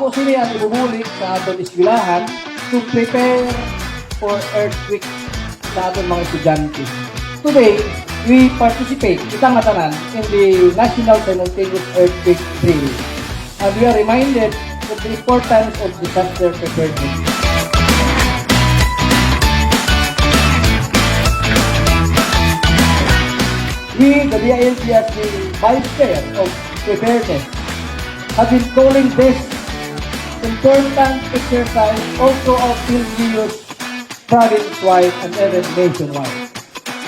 Mao sini ang ibubulik sa aton eskwelahan to prepare for earthquake sa aton mga estudyante. Today, we participate, kitang matanan, in the National Simultaneous Earthquake Drill. And we are reminded of the importance of disaster preparedness. We, the DILG, as the Vice Chair of Preparedness, have been calling this important exercise also of LGUs province-wide and even nationwide.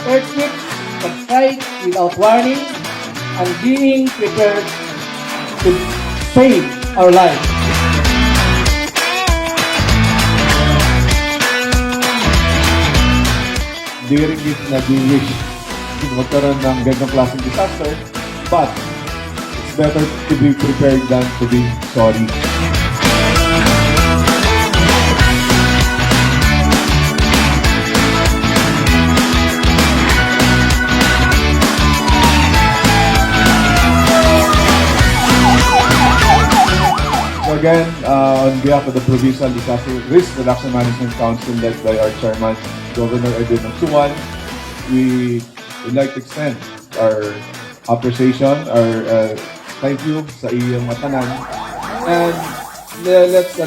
Earthquakes can strike without warning, and being prepared to save our lives. During this na we wish magkaroon ng ganyang klaseng disaster, but it's better to be prepared than to be sorry. So again, on behalf of the Provincial Disaster Risk Reduction Management Council led by our chairman, Governor Edwin Ongsuan, we would like to extend our appreciation, our thank you sa iyong matanan. And let's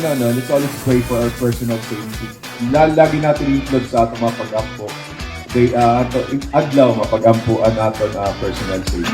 always pray for our personal safety. Lagi natin include sa atong mga pag-ampo. Adlaw mapag-ampuan natin personal safety.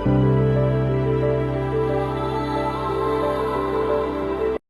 you.